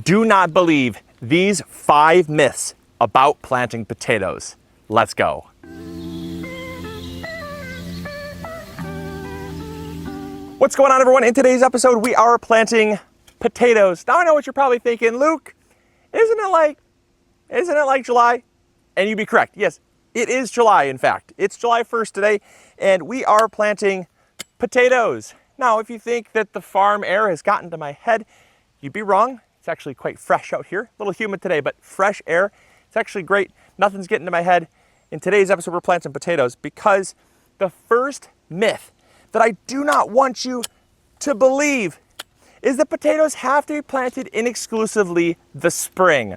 Do not believe these 5 myths about planting potatoes. Let's go. What's going on, everyone? In today's episode, we are planting potatoes. Now I know what you're probably thinking, Luke, isn't it like July? And you'd be correct. Yes, it is July, in fact. It's July 1st today, and we are planting potatoes. Now, if you think that the farm air has gotten to my head, you'd be wrong. It's actually quite fresh out here. A little humid today, but fresh air. It's actually great. Nothing's getting to my head. In today's episode, we're planting potatoes because the first myth that I do not want you to believe is that potatoes have to be planted in exclusively the spring.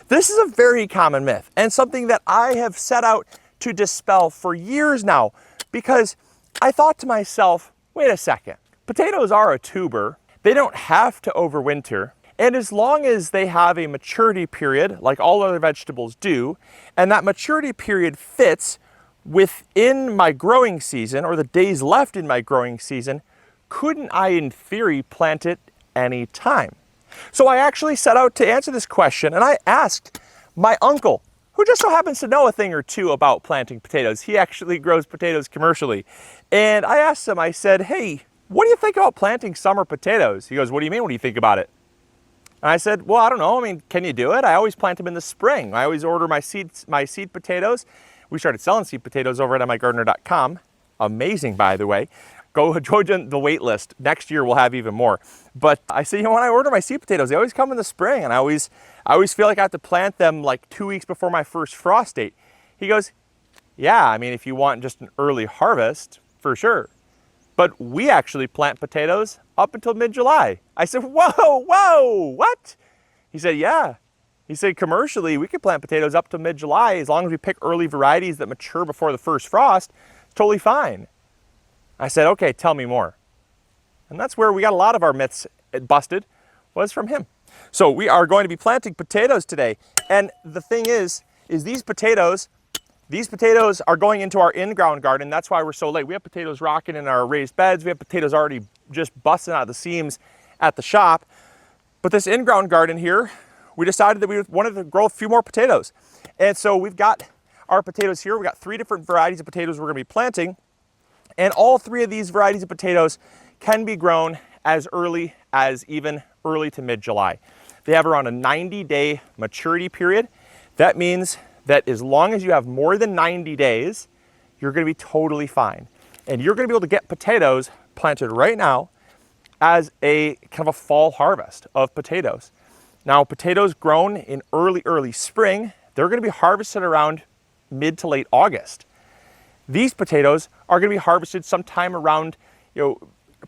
This is a very common myth and something that I have set out to dispel for years now because I thought to myself, wait a second, potatoes are a tuber. They don't have to overwinter. And as long as they have a maturity period, like all other vegetables do, and that maturity period fits within my growing season or the days left in my growing season, couldn't I, in theory, plant it any time? So I actually set out to answer this question, and I asked my uncle, who just so happens to know a thing or two about planting potatoes. He actually grows potatoes commercially. And I asked him, I said, hey, what do you think about planting summer potatoes? He goes, what do you mean? What do you think about it? And I said, well, I don't know. I mean, can you do it? I always plant them in the spring. I always order my seed potatoes. We started selling seed potatoes over at migardener.com. Amazing, by the way. Go join the wait list. Next year we'll have even more. But I say, when I order my seed potatoes, they always come in the spring, and I always feel like I have to plant them like 2 weeks before my first frost date. He goes, yeah, I mean, if you want just an early harvest, for sure. But we actually plant potatoes up until mid-July. I said, whoa, what? He said, yeah. He said, commercially, we could plant potatoes up to mid-July as long as we pick early varieties that mature before the first frost. It's totally fine. I said, okay, tell me more. And that's where we got a lot of our myths busted, was from him. So we are going to be planting potatoes today. And the thing is these potatoes are going into our in-ground garden. That's why we're so late. We have potatoes rocking in our raised beds. We have potatoes already just busting out of the seams at the shop. But this in-ground garden here, we decided that we wanted to grow a few more potatoes. And so we've got our potatoes here. We've got 3 different varieties of potatoes we're going to be planting. And all 3 of these varieties of potatoes can be grown as early as even early to mid-July. They have around a 90-day maturity period. That means that as long as you have more than 90 days, you're going to be totally fine. And you're going to be able to get potatoes planted right now as a kind of a fall harvest of potatoes. Now, potatoes grown in early spring, they're going to be harvested around mid to late August. These potatoes are going to be harvested sometime around,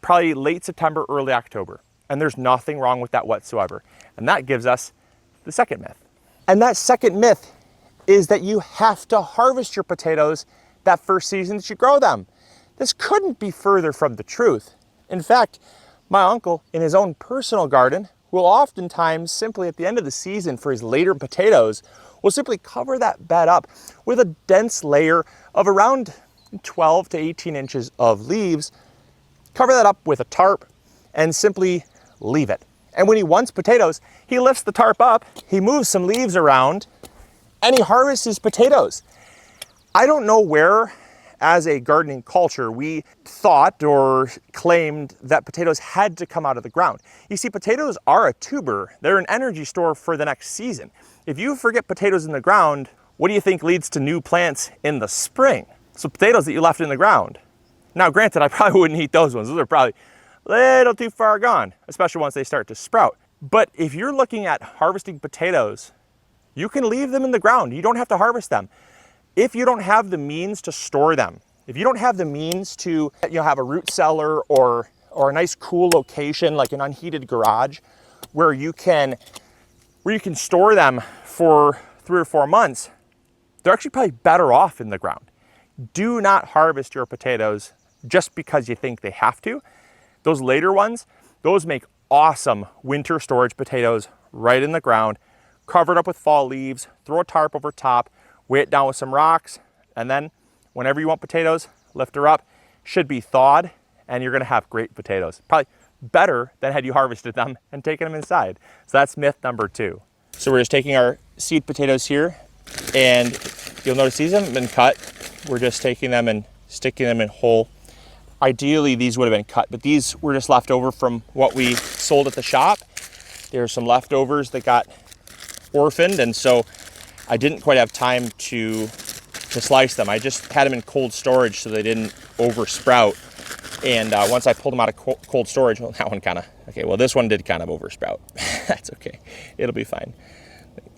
probably late September, early October. And there's nothing wrong with that whatsoever. And that gives us the second myth. And that second myth is that you have to harvest your potatoes that first season that you grow them. This couldn't be further from the truth. In fact, my uncle, in his own personal garden, will oftentimes simply at the end of the season for his later potatoes, will simply cover that bed up with a dense layer of around 12 to 18 inches of leaves, cover that up with a tarp, and simply leave it. And when he wants potatoes, he lifts the tarp up, he moves some leaves around, and he harvests his potatoes. I don't know where, as a gardening culture, we thought or claimed that potatoes had to come out of the ground. You see, potatoes are a tuber. They're an energy store for the next season. If you forget potatoes in the ground, what do you think leads to new plants in the spring? So potatoes that you left in the ground. Now, granted, I probably wouldn't eat those ones. Those are probably a little too far gone, especially once they start to sprout. But if you're looking at harvesting potatoes, you can leave them in the ground. You don't have to harvest them. If you don't have the means to store them, if you don't have the means to have a root cellar or a nice cool location like an unheated garage where you can store them for 3 or 4 months, they're actually probably better off in the ground. Do not harvest your potatoes just because you think they have to. Those later ones, those make awesome winter storage potatoes right in the ground, covered up with fall leaves, throw a tarp over top, weigh it down with some rocks, and then whenever you want potatoes, lift her up. Should be thawed, and you're gonna have great potatoes. Probably better than had you harvested them and taken them inside. So that's myth number 2. So we're just taking our seed potatoes here, and you'll notice these haven't been cut. We're just taking them and sticking them in whole. Ideally, these would have been cut, but these were just left over from what we sold at the shop. There's some leftovers that got orphaned, and so I didn't quite have time to slice them. I just had them in cold storage so they didn't over sprout. And once I pulled them out of cold storage, well, that one kind of, okay, well, this one did kind of over sprout. That's okay. It'll be fine.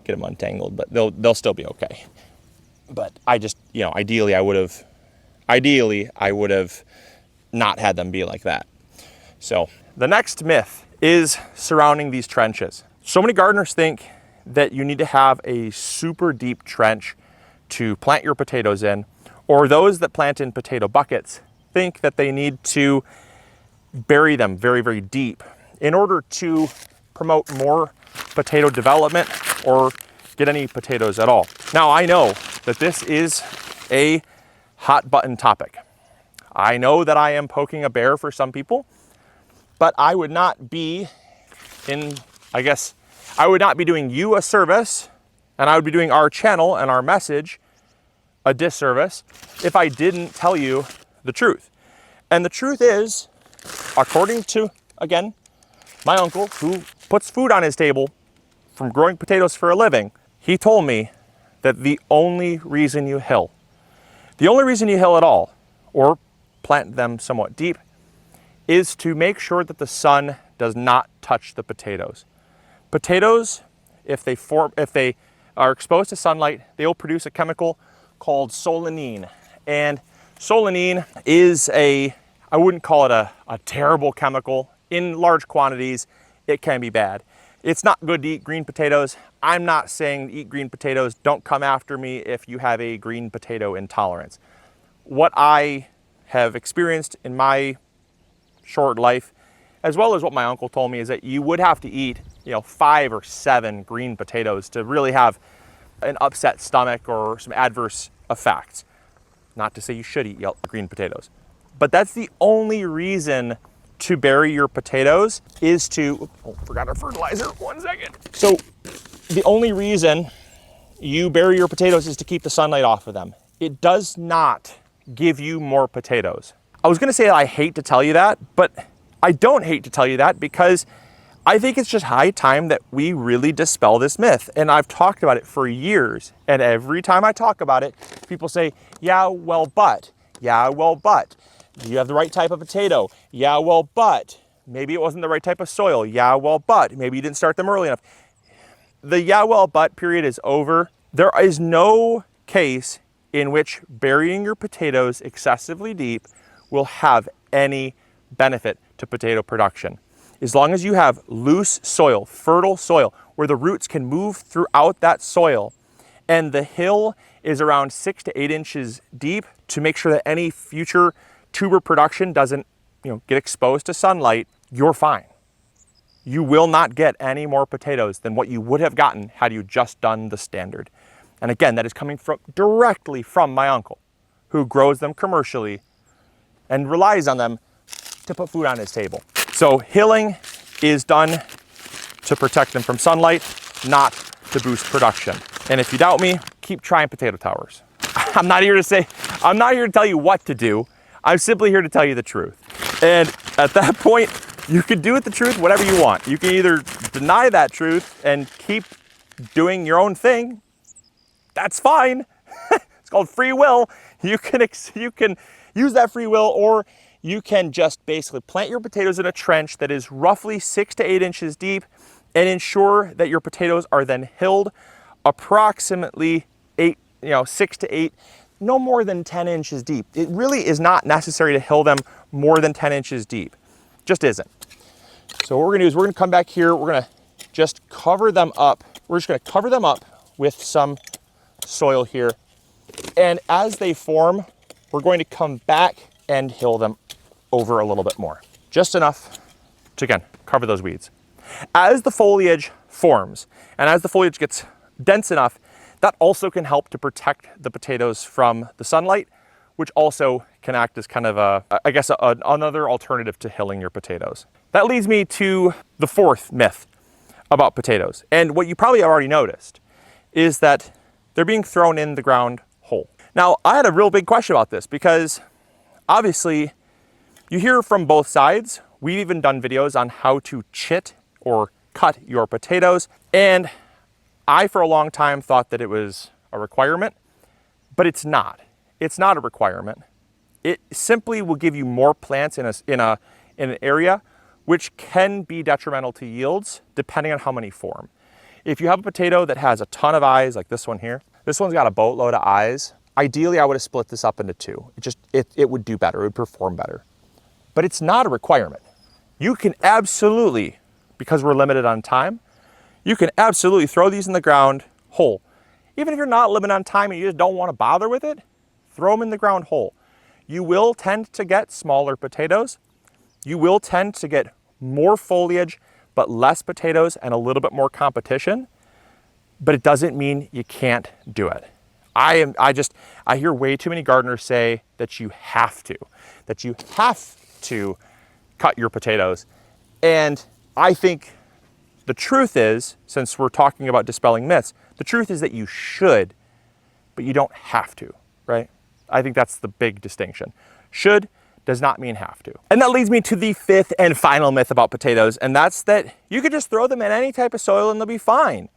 Get them untangled, but they'll still be okay. But I just, ideally I would have not had them be like that. So the next myth is surrounding these trenches. So many gardeners think that you need to have a super deep trench to plant your potatoes in, or those that plant in potato buckets think that they need to bury them very, very deep in order to promote more potato development or get any potatoes at all. Now, I know that this is a hot button topic. I know that I am poking a bear for some people, but I would not be I would not be doing you a service, and I would be doing our channel and our message a disservice if I didn't tell you the truth. And the truth is, according to, again, my uncle, who puts food on his table from growing potatoes for a living, he told me that the only reason you hill at all, or plant them somewhat deep, is to make sure that the sun does not touch the potatoes. Potatoes, if they are exposed to sunlight, they will produce a chemical called solanine. And solanine is I wouldn't call it a terrible chemical. In large quantities, it can be bad. It's not good to eat green potatoes. I'm not saying eat green potatoes. Don't come after me if you have a green potato intolerance. What I have experienced in my short life, as well as what my uncle told me, is that you would have to eat 5 or 7 green potatoes to really have an upset stomach or some adverse effects. Not to say you should eat green potatoes, but that's the only reason to bury your potatoes is to, forgot our fertilizer, 1 second. So the only reason you bury your potatoes is to keep the sunlight off of them. It does not give you more potatoes. I was gonna say that I hate to tell you that, but I don't hate to tell you that because I think it's just high time that we really dispel this myth. And I've talked about it for years. And every time I talk about it, people say, yeah, well, but. Do you have the right type of potato? Yeah, well, but. Maybe it wasn't the right type of soil. Yeah, well, but. Maybe you didn't start them early enough. The yeah, well, but period is over. There is no case in which burying your potatoes excessively deep will have any benefit to potato production. As long as you have loose soil, fertile soil, where the roots can move throughout that soil, and the hill is around 6 to 8 inches deep to make sure that any future tuber production doesn't get exposed to sunlight, you're fine. You will not get any more potatoes than what you would have gotten had you just done the standard. And again, that is coming directly from my uncle, who grows them commercially and relies on them to put food on his table. So hilling is done to protect them from sunlight, not to boost production. And if you doubt me, keep trying potato towers. I'm not here to tell you what to do. I'm simply here to tell you the truth. And at that point, you can do with the truth whatever you want. You can either deny that truth and keep doing your own thing. That's fine. It's called free will. You can use that free will, or you can just basically plant your potatoes in a trench that is roughly 6 to 8 inches deep and ensure that your potatoes are then hilled approximately 6 to 8, no more than 10 inches deep. It really is not necessary to hill them more than 10 inches deep. Just isn't. So what we're gonna do is we're gonna come back here, we're gonna just cover them up. We're just gonna cover them up with some soil here. And as they form, we're going to come back and hill them over a little bit more. Just enough to, again, cover those weeds. As the foliage forms and as the foliage gets dense enough, that also can help to protect the potatoes from the sunlight, which also can act as kind of another alternative to hilling your potatoes. That leads me to the fourth myth about potatoes. And what you probably already noticed is that they're being thrown in the ground whole. Now, I had a real big question about this because obviously you hear from both sides. We've even done videos on how to chit or cut your potatoes. And I, for a long time, thought that it was a requirement, but it's not. It's not a requirement. It simply will give you more plants in an area, which can be detrimental to yields depending on how many form. If you have a potato that has a ton of eyes, like this one here, this one's got a boatload of eyes. Ideally, I would have split this up into two. It would do better, it would perform better. But it's not a requirement. You can absolutely, because we're limited on time, you can absolutely throw these in the ground whole. Even if you're not limited on time and you just don't want to bother with it, throw them in the ground whole. You will tend to get smaller potatoes. You will tend to get more foliage, but less potatoes and a little bit more competition. But it doesn't mean you can't do it. I hear way too many gardeners say that you have to cut your potatoes. And I think the truth is, since we're talking about dispelling myths, the truth is that you should, but you don't have to, right? I think that's the big distinction. Should does not mean have to. And that leads me to the fifth and final myth about potatoes, and that's that you could just throw them in any type of soil and they'll be fine.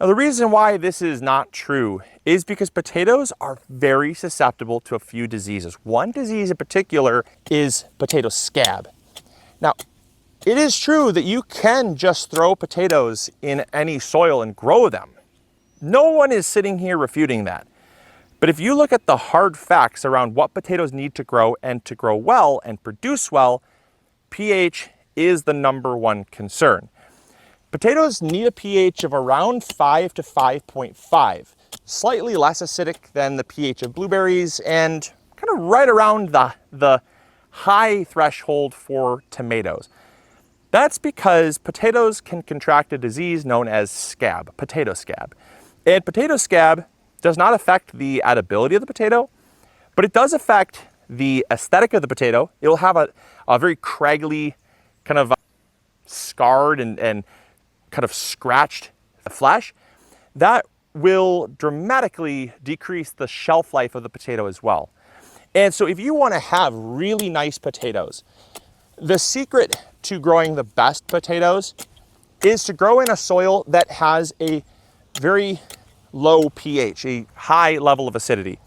Now, the reason why this is not true is because potatoes are very susceptible to a few diseases. One disease in particular is potato scab. Now, it is true that you can just throw potatoes in any soil and grow them. No one is sitting here refuting that. But if you look at the hard facts around what potatoes need to grow and to grow well and produce well, pH is the number one concern. Potatoes need a pH of around 5 to 5.5, slightly less acidic than the pH of blueberries and kind of right around the high threshold for tomatoes. That's because potatoes can contract a disease known as scab, potato scab. And potato scab does not affect the edibility of the potato, but it does affect the aesthetic of the potato. It'll have a very craggly, kind of scarred and kind of scratched flesh. That will dramatically decrease the shelf life of the potato as well. And so if you want to have really nice potatoes, the secret to growing the best potatoes is to grow in a soil that has a very low pH, a high level of acidity.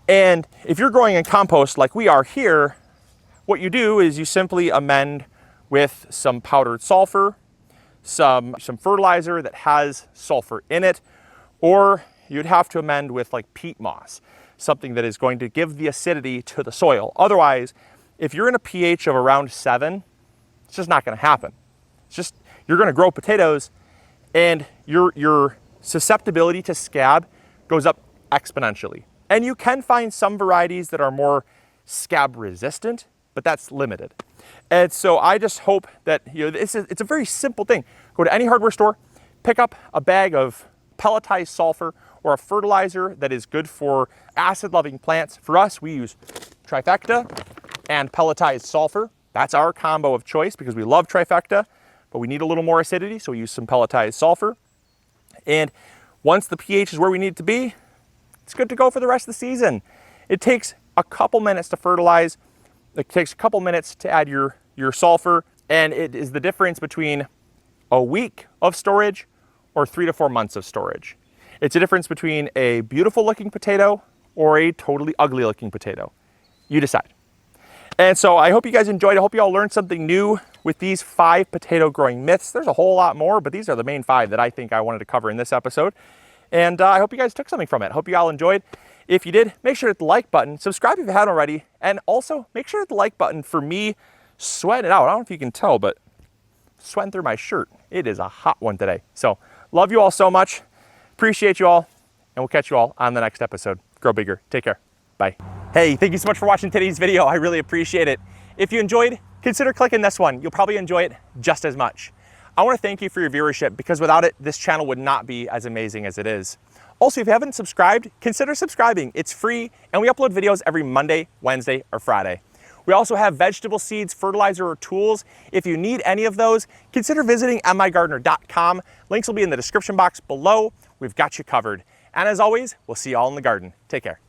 And if you're growing in compost like we are here, what you do is you simply amend with some powdered sulfur, some fertilizer that has sulfur in it, or you'd have to amend with like peat moss, something that is going to give the acidity to the soil. Otherwise, if you're in a pH of around 7, it's just not going to happen. It's just, you're going to grow potatoes and your susceptibility to scab goes up exponentially. And you can find some varieties that are more scab resistant, but that's limited. And so I just hope that, it's a very simple thing. Go to any hardware store, pick up a bag of pelletized sulfur or a fertilizer that is good for acid-loving plants. For us, we use Trifecta and pelletized sulfur. That's our combo of choice because we love Trifecta, but we need a little more acidity, so we use some pelletized sulfur. And once the pH is where we need it to be, it's good to go for the rest of the season. It takes a couple minutes to fertilize. It takes a couple minutes to add your sulfur, and it is the difference between a week of storage or 3 to 4 months of storage. It's a difference between a beautiful looking potato or a totally ugly looking potato. You decide. And so I hope you guys enjoyed. I hope you all learned something new with these 5 potato growing myths. There's a whole lot more, but these are the main 5 that I think I wanted to cover in this episode. And I hope you guys took something from it. I hope you all enjoyed. If you did, make sure to hit the like button, subscribe if you haven't already, and also make sure to hit the like button for me sweating it out. I don't know if you can tell, but sweating through my shirt. It is a hot one today. So love you all so much. Appreciate you all, and we'll catch you all on the next episode. Grow bigger. Take care. Bye. Hey, thank you so much for watching today's video. I really appreciate it. If you enjoyed, consider clicking this one. You'll probably enjoy it just as much. I want to thank you for your viewership because without it, this channel would not be as amazing as it is. Also, if you haven't subscribed, consider subscribing. It's free, and we upload videos every Monday, Wednesday, or Friday. We also have vegetable seeds, fertilizer, or tools. If you need any of those, consider visiting mygardener.com. Links will be in the description box below. We've got you covered. And as always, we'll see you all in the garden. Take care.